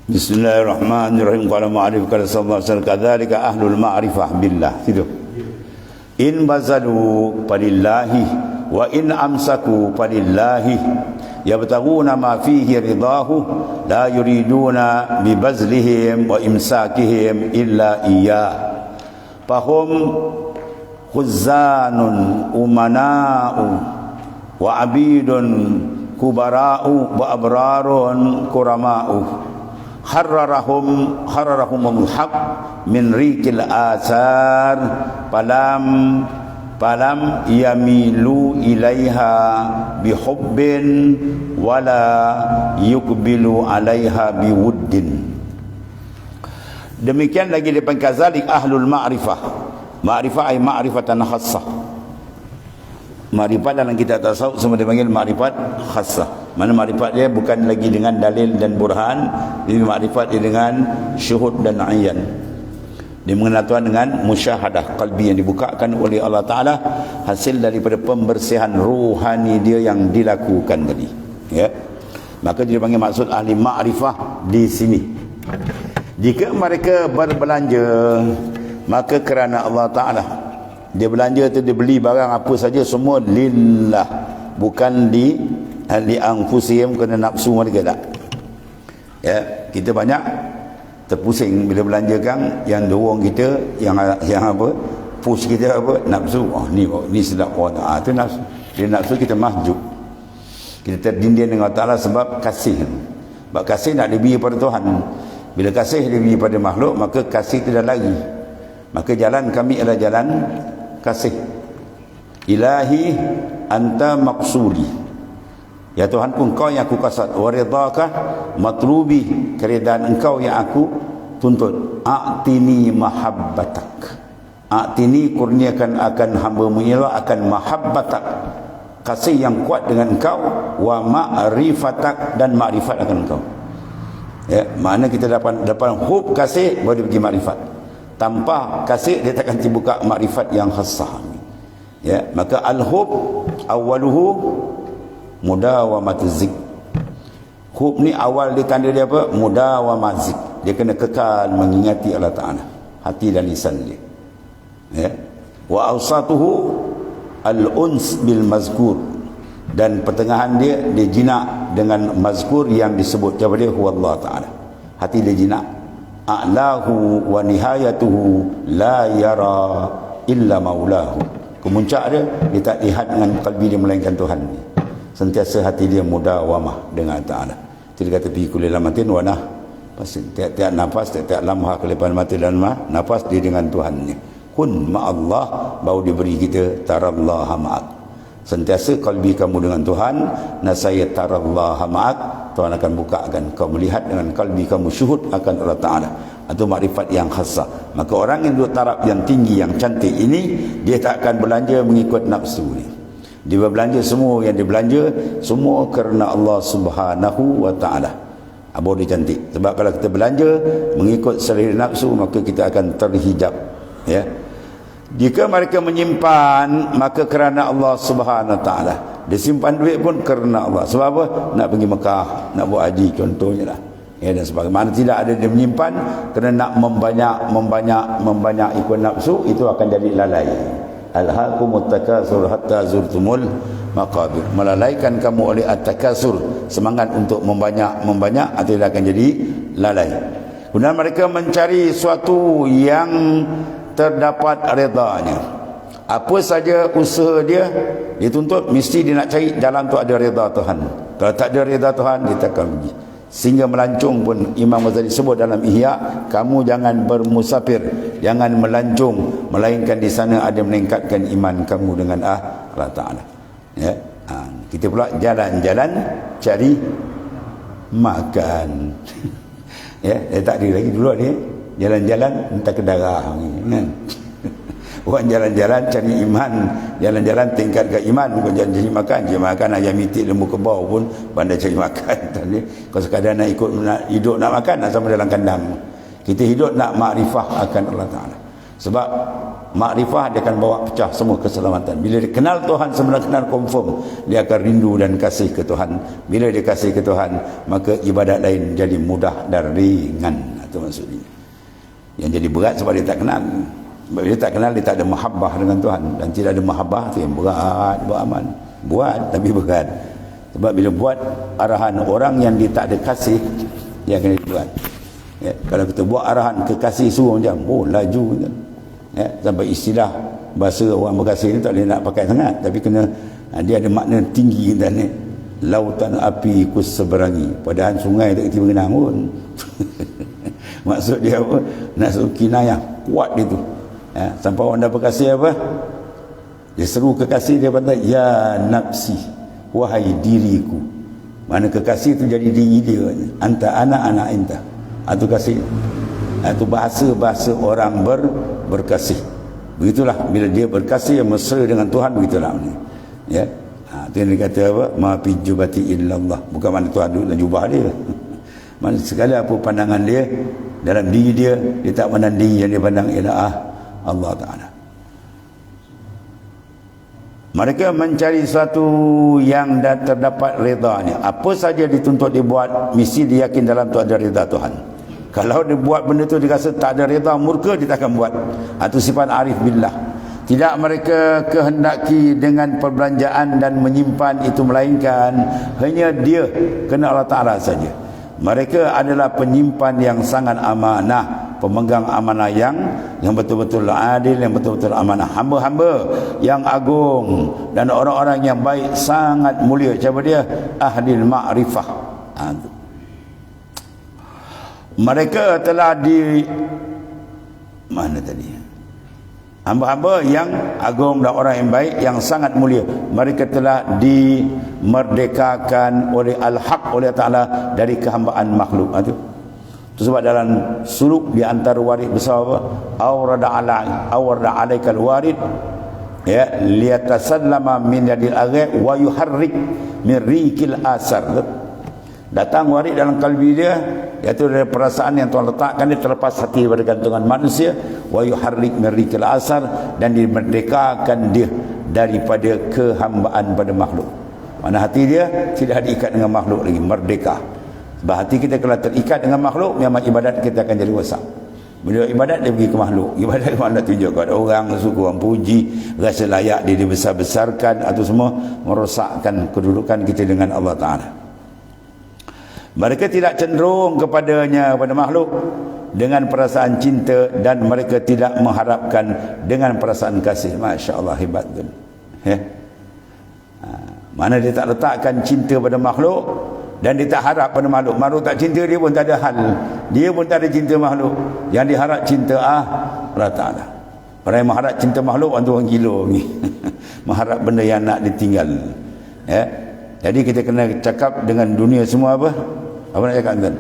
Bismillahirrahmanirrahim. Qala ma'arif qala sallallahu alaihi wasallam kadzalika ahlul ma'rifah billah. Itu. In bazalu falillahi wa in amsaku falillahi yabtaguna ma fihi ridahu la yuriduna bibazlihim wa imsakihim illa iyyah. Fahum khuzanun umana'u wa abidun kubara'u wa abrarun kurama'u. Harrarahumul haq min rikil asar palam yamilu ilaiha bihubbin wala yukbilu alaiha biwuddin. Demikian lagi daripada kazalik ahlul ma'rifah. Ma'rifah ay ma'rifatan khassah. Ma'rifat dalam kitab tasawuf semua dipanggil ma'rifat khassah. Mana ma'rifat dia bukan lagi dengan dalil dan burhan, ini ma'rifat dia dengan syuhud dan ayan. Dia mengenal Tuhan dengan musyahadah qalbi yang dibukakan oleh Allah Ta'ala, hasil daripada pembersihan ruhani dia yang dilakukan tadi, ya. Maka dia panggil maksud ahli ma'rifah di sini. Jika mereka berbelanja, maka kerana Allah Ta'ala, dia belanja tu, dia beli barang apa saja semua lillah, bukan li anfusihim, kena nafsu mereka tak. Ya, kita banyak terpusing bila belanjakan, yang dorong kita, yang apa, push kita apa, nafsu. Oh ni sedap Allah. Tu nafsu. Dia nafsu kita mahjub. Kita terdinding dengan Allah Ta'ala sebab kasih. Sebab kasih nak diberi pada Tuhan. Bila kasih diberi pada makhluk, maka kasih tidak lagi. Maka jalan kami adalah jalan kasih. Ilahi anta maqsudi, ya Tuhanku, engkau yang aku kasat. Wa ridhaka matlubi, keridaan engkau yang aku tuntut. A'tini mahabbatak, a'tini, kurniakan akan hamba-Mu akan mahabbatak, kasih yang kuat dengan engkau. Wa ma'rifatak, dan makrifat akan engkau. Ya, makna kita dapat hub kasih baru pergi makrifat. Tanpa kasih dia takkan dibuka makrifat yang khassah. Ya, maka al-hub awaluhu mudawamatuz zik. Hub ni awal dia tanda dia apa? Mudawamatuz zik. Dia kena kekal mengingati Allah Ta'ala, hati dan lisan dia. Ya. Wa awsatuhu al-uns bil mazkur, dan pertengahan dia jinak dengan mazkur yang disebut kepada dia Allah Ta'ala. Hati dia jinak. A'lahu wa nihayatuhu la yara illa maulahu. Kemuncak dia tak lihat dengan kalbi dia melainkan Tuhan ni. Sentiasa hati dia mudawamah dengan Ta'ala. Jadi kata fi kulli lamatin wa nah, pasti tiap-tiap nafas, tiap-tiap lamhah kelepan mata dan nafas dia dengan Tuhan ni. Kun ma'allah, baru diberi kita tarallaha ma'ak. Sentiasa kalbi kamu dengan Tuhan, nasaya tarallaha ma'ak. Tuhan akan bukakan kau melihat dengan kalbi kamu syuhud akan Allah Ta'ala. Itu makrifat yang khasah. Maka orang yang duduk taraf yang tinggi, yang cantik ini, dia tak akan belanja mengikut nafsu ni. Dia berbelanja semua yang dia belanja, semua kerana Allah Subhanahu wa Ta'ala. Baru dia cantik. Sebab kalau kita belanja mengikut selera nafsu, maka kita akan terhijab. Ya. Jika mereka menyimpan, maka kerana Allah Subhanahu wa Ta'ala. Dia simpan duit pun kerana Allah. Sebab apa? Nak pergi Mekah, nak buat haji contohnya lah. Ya, dan sebagainya. Mana tidak ada dia menyimpan kerana nak membanyak ikut nafsu, itu akan jadi lalai. Alhaakumut takasur hatta zurtumul maqabir. Melalaikan kamu oleh at-takasur, semangat untuk membanyak, atau dia akan jadi lalai. Kemudian mereka mencari suatu yang terdapat redanya. Apa saja usaha dia tuntut, mesti dia nak cari dalam tu ada reda Tuhan. Kalau tak ada reda Tuhan, dia takkan pergi. Sehingga melancung pun Imam Ghazali sebut dalam Ihya, kamu jangan bermusafir, jangan melancung, melainkan di sana ada meningkatkan iman kamu dengan Allah Ta'ala. Ya. Kita pula jalan-jalan cari makan. Ya, tak ada lagi dulu ni jalan-jalan entah ke darah kan. Bukan jalan-jalan cari iman, jalan-jalan tingkatkan iman, bukan jalan cari makan. Cari makan ayam itik lembu kebau pun pandai cari makan. Kalau sekadar nak ikut nak hidup nak makan, nak sama dalam kandang. Kita hidup nak makrifah akan Allah Ta'ala. Sebab makrifah, dia akan bawa pecah semua keselamatan. Bila dia kenal Tuhan, sebenarnya kenal confirm, dia akan rindu dan kasih ke Tuhan. Bila dia kasih ke Tuhan, maka ibadat lain jadi mudah dan ringan. Itu maksudnya. Yang jadi berat sebab dia tak kenal. Sebab dia tak kenal, dia tak ada mahabbah dengan Tuhan. Dan tidak ada mahabbah, itu yang berat beramal. Buat tapi berat. Sebab bila buat arahan orang yang dia tak ada kasih, dia akan buat. Ya, kalau kita buat arahan kekasih suruh macam, laju kan. Ya, sampai istilah bahasa orang berkasih ni tak boleh nak pakai sangat, tapi kena dia ada makna tinggi dan ni, lautan api ku seberangi, padahal sungai tak tiba genang pun. Maksud dia apa? Nak suruh kinayah kuat dia tu. Ya, sampai orang dah berkasih apa? Dia seru kekasih, dia kata ya nafsi, wahai diriku. Mana kekasih tu jadi diri dia, anta anak inta. Itu kasih. Itu bahasa orang berkasih. Begitulah bila dia berkasih mesra dengan Tuhan, begitulah ni. Ya. Itu yang dikata apa? Ma fi jubati illallah. Bukan mana Tuhan duduk dalam jubah dia. Mana segala apa pandangan dia dalam diri dia, dia tak pandang diri yang dia pandang ialah Allah Taala. Mereka mencari sesuatu yang dah terdapat redanya. Apa saja dituntut dibuat, mesti dia yakin dalam tu ada reda Tuhan. Kalau dia buat benda tu dia rasa tak ada reda, murka, dia tak akan buat. Itu sifat arif billah. Tidak mereka kehendaki dengan perbelanjaan dan menyimpan itu, melainkan hanya dia kena Allah Ta'ala saja. Mereka adalah penyimpan yang sangat amanah, pemegang amanah yang betul-betul adil, yang betul-betul amanah, hamba-hamba yang agung dan orang-orang yang baik sangat mulia. Siapa dia? Ahli ma'rifah. Mereka telah di mana tadi? Hamba-hamba yang agung dan orang yang baik yang sangat mulia. Mereka telah dimerdekakan oleh Al-Haq, oleh Ta'ala, dari kehambaan makhluk. Itu sebab dalam suluk di antara warid besar apa? Awrada alaikal warid ya liyatasallama min yadil aghi wa yuharrik min rikil asar. Datang warid dalam kalbi dia, iaitu dari perasaan yang Tuhan letakkan, dia terlepas hati daripada gantungan manusia, wa yuharrik min rikil asar, dan dimerdekakan dia daripada kehambaan pada makhluk. Mana hati dia tidak diikat dengan makhluk lagi, merdeka. Sebab hati kita kalau terikat dengan makhluk, memang ibadat kita akan jadi rosak. Bila ibadat dia pergi ke makhluk, ibadat ke makhluk tunjuk kepada orang, suka orang puji, rasa layak dia dibesar-besarkan, atau semua merosakkan kedudukan kita dengan Allah Ta'ala. Mereka tidak cenderung kepadanya, pada makhluk, dengan perasaan cinta, dan mereka tidak mengharapkan dengan perasaan kasih. Masya Allah, hebat tu. Mana dia tak letakkan cinta pada makhluk, dan dia tak harap pada makhluk. Makhluk tak cinta dia pun tak ada hal. Dia pun tak ada cinta makhluk. Yang diharap cinta Allah Ta'ala. Orang yang mengharap cinta makhluk, orang gila ni. Mengharap benda yang nak ditinggal. Ya. Jadi kita kena cakap dengan dunia semua apa? Apa nak cakap kan?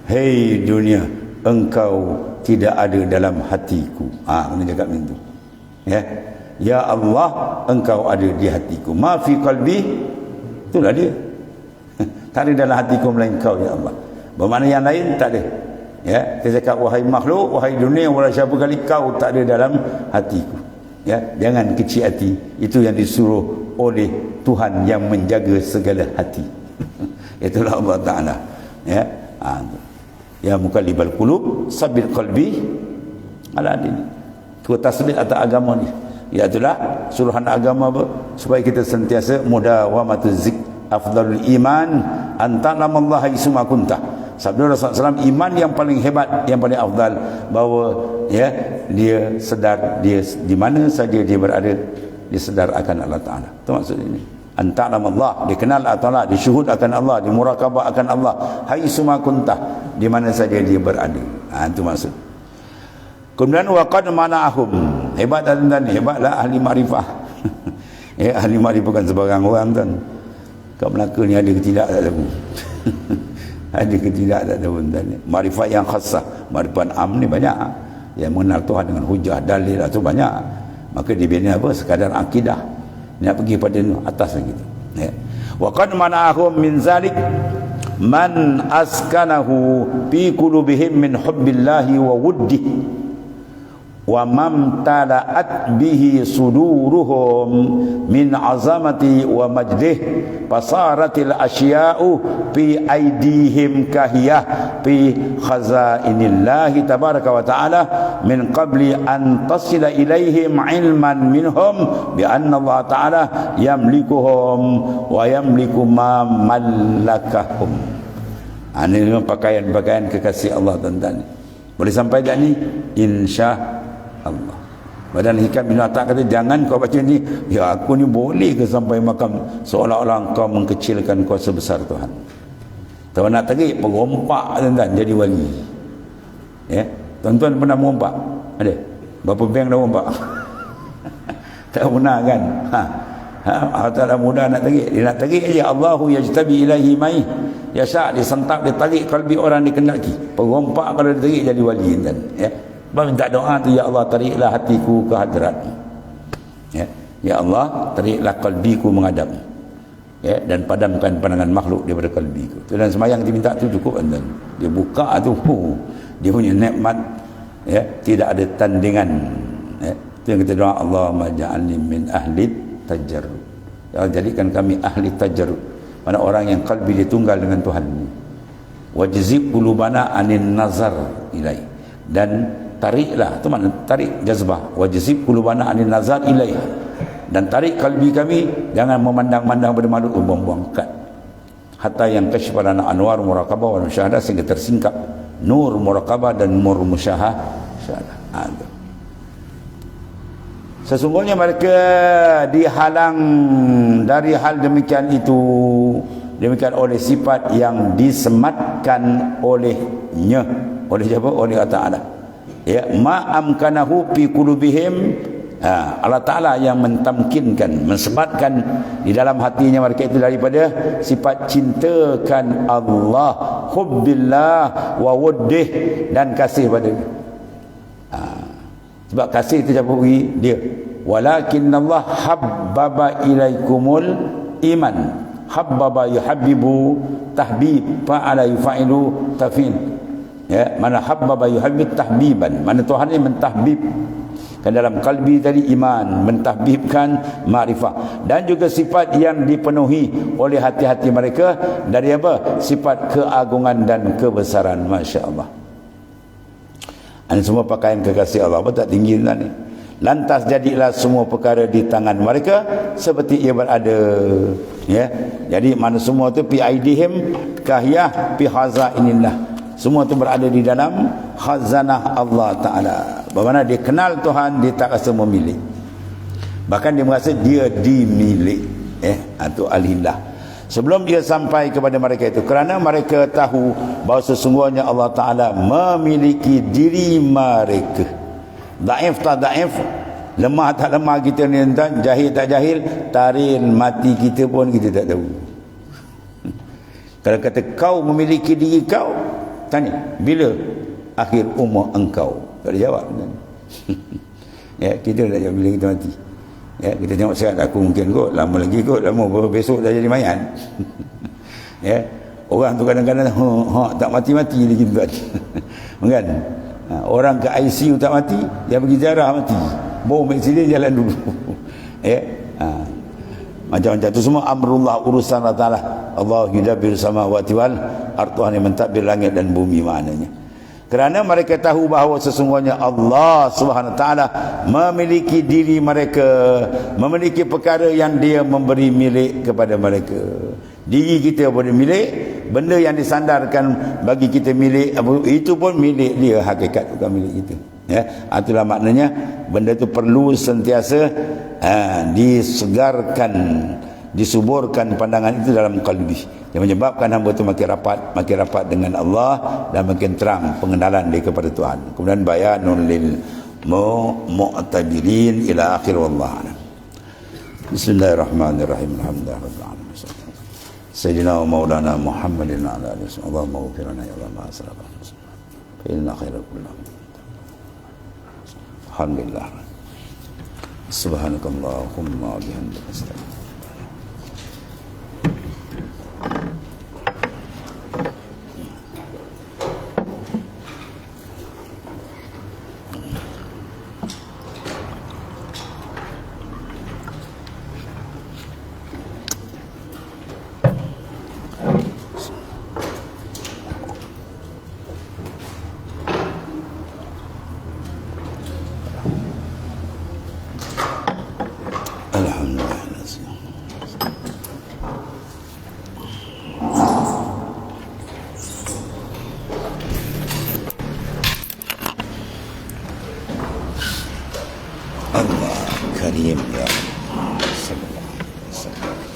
Hei dunia, engkau tidak ada dalam hatiku. Kena cakap macam tu. Ya. Ya Allah, engkau ada di hatiku. Ma fi qalbi, itulah dia. Tak ada dalam hatiku melainkan kau, ya Allah. Bermakna yang lain tak ada. Ya, kita cakap wahai makhluk, wahai dunia, wahai siapa kali, kau tak ada dalam hatiku. Ya, jangan kecil hati. Itu yang disuruh oleh Tuhan yang menjaga segala hati. Itulah Allah Ta'ala. Ya, ya mukallibal qulub, sabil qalbi ala dini. Tu tasbih atas agama ni. Iaitulah suruhan agama apa? Supaya kita sentiasa mudawamatu zik. Afdalul iman anta'lamallaha isma kunta. Sabda Rasulullah SAW, iman yang paling hebat, yang paling afdal, bahawa ya dia sedar dia di mana saja dia berada, dia sedar akan Allah Ta'ala. Itu maksud ini. Anta'lamallah, dia kenal Allah Ta'ala, dia syuhud akan Allah, dia murakabah akan Allah, haitsuma kunta, di mana saja dia berada. Itu maksud. Kemudian waqad mana'ahum, hebat dan hebatlah ahli makrifah. Ya, ahli makrifah bukan sebarang orang tuan. Kat Melaka ni ada ke tidak tak tahu. Ada ke tidak tak tahu. Makrifat yang khasah, makrifat am ni banyak. Yang mengenal Tuhan dengan hujah, dalil atau banyak. Maka dia bina apa? Sekadar akidah. Nak pergi pada atas lagi. Ya. Wa qad mana'ahum min zalik man askanahu fi qulubihim min hubbillahi wa wuddih wa mamtala'at bihi suduruhum min azamati wa majdih fasaratil asya'u fi aidihim kahiyah fi khazainillahi tabaraka wa ta'ala min qabli an tasila ilaihim ilman minhum bi anna Allah ta'ala yamlikuhum wa yamliku ma mallakahum. Ini memang pakaian-pakaian kekasih Allah tuan-tuan. Boleh sampai tak ni? Insya Allah. Badan Hikam bin Atta kata, jangan kau baca ni, ya aku ni boleh ke sampai makam seolah-olah kau mengkecilkan kuasa besar Tuhan. Tuan nak tarik pengompak tuan-tuan jadi wali. Ya, tuan-tuan pernah mengompak? Ada? Berapa bank dah mengompak? Tak pernah kan? Allah Ta'ala mudah nak tarik. Dia nak tarik aja. Allahu yajtabi ilaihi mai yasha', dia sentak, dia tarik kalbi orang dikendaki. Pengompak kalau dia tarik jadi wali tuan. Ya. Baru minta doa tu, ya Allah tariklah hatiku ke hadrat-Mu. Ya Allah tariklah kalbiku menghadap. Ya, dan padamkan pandangan makhluk daripada kalbiku. Tu dan semayang dia minta tu cukup kan. Dia buka tu, dia punya nikmat, ya, tidak ada tandingan. Ya, tu yang kita doa, Allahumma ja'alni min ahli tajarrud. Ya, jadikan kami ahli tajarrud. Mana orang yang kalbi dia tunggal dengan Tuhan. Wajzib qulubana anin nazar ilai. Dan tariklah, tu mana tarik jazbah, wajzib qulubana anin nazar ilaiha, dan tarik kalbi kami jangan memandang-mandang pada makhluk, buang-buang kat, hatta yang kashfalana anwar muraqabah wa musyahadah, sehingga tersingkap nur muraqabah dan nur musyahadah. Sesungguhnya mereka dihalang dari hal demikian itu, demikian oleh sifat yang disematkan olehnya, oleh siapa? Oleh Allah Ta'ala. Ya, ma'amkanahu fi qulubihim. Allah Ta'ala yang mentamkinkan, mensematkan di dalam hatinya mereka itu daripada sifat cintakan Allah, hubbillah wa wuddih, dan kasih pada dia. Sebab kasih itu siapa bagi dia? Walakinnallah habbaba ilaikumul iman. Habbaba yuhabbibu tahbib, fa'ala yufa'ilu tafin. Ya, mana habbaba yuhabbib tahbiban, mana Tuhan ini mentahbib kan dalam kalbi tadi iman, mentahbibkan makrifah, dan juga sifat yang dipenuhi oleh hati-hati mereka dari apa? Sifat keagungan dan kebesaran. Masya-Allah. Ini semua pakaian kekasih Allah. Apa tak tinggi lah ni. Lantas jadilah semua perkara di tangan mereka seperti ia berada. Ya, jadi mana semua tu fi aidihim kahiyah fi hazainillah. Semua itu berada di dalam khazanah Allah Ta'ala. Bagaimana dia kenal Tuhan, dia tak rasa memilih. Bahkan dia merasa dia dimilik. Itu alillah. Sebelum dia sampai kepada mereka itu, kerana mereka tahu bahawa sesungguhnya Allah Ta'ala memiliki diri mereka. Daif tak daif, lemah tak lemah kita ni, jahil tak jahil, tarikh mati kita pun kita tak tahu. Kalau kata kau memiliki diri kau, tanya, bila akhir umur engkau? Tak ada jawab kan? Ya, kita tak jawab bila kita mati. Ya, kita tengok sekarang, aku mungkin kot, lama lagi kot, lama besok dah jadi mayat. Ya, orang tu kadang-kadang tak mati-mati lagi tuan. Kan? Orang ke ICU tak mati, dia pergi ziarah mati. Bom aksiden jalan dulu. Ya. Macam-macam itu semua amrullah, urusan Allah Ta'ala. Allah yudabbir samawati wal ardh, Tuhan yang mentadbir langit dan bumi maknanya. Kerana mereka tahu bahawa sesungguhnya Allah Subhanahu Wa Ta'ala memiliki diri mereka, memiliki perkara yang dia memberi milik kepada mereka. Diri kita boleh milik, benda yang disandarkan bagi kita milik, itu pun milik dia, hakikat bukan milik kita. Ya, itulah maknanya benda itu perlu sentiasa disegarkan, disuburkan pandangan itu dalam kalbi, yang menyebabkan hamba itu makin rapat dengan Allah dan makin terang pengenalan dia kepada Tuhan. Kemudian bayanun lil mu'tabirin ila akhir. Wallahu a'lam. Bismillahirrahmanirrahim. Alhamdulillahirabbil alamin. Sayyidina wa maulana Muhammadin ala alihi wasallam. Allahumma ighfir lana ya Allah ma asrafa. Fa inna khairal kulli. Alhamdulillah. Subhanakallahumma wa bihamdika astaghfiruka. Allah karim ya Allah. Sallallahu alaihi wasallam.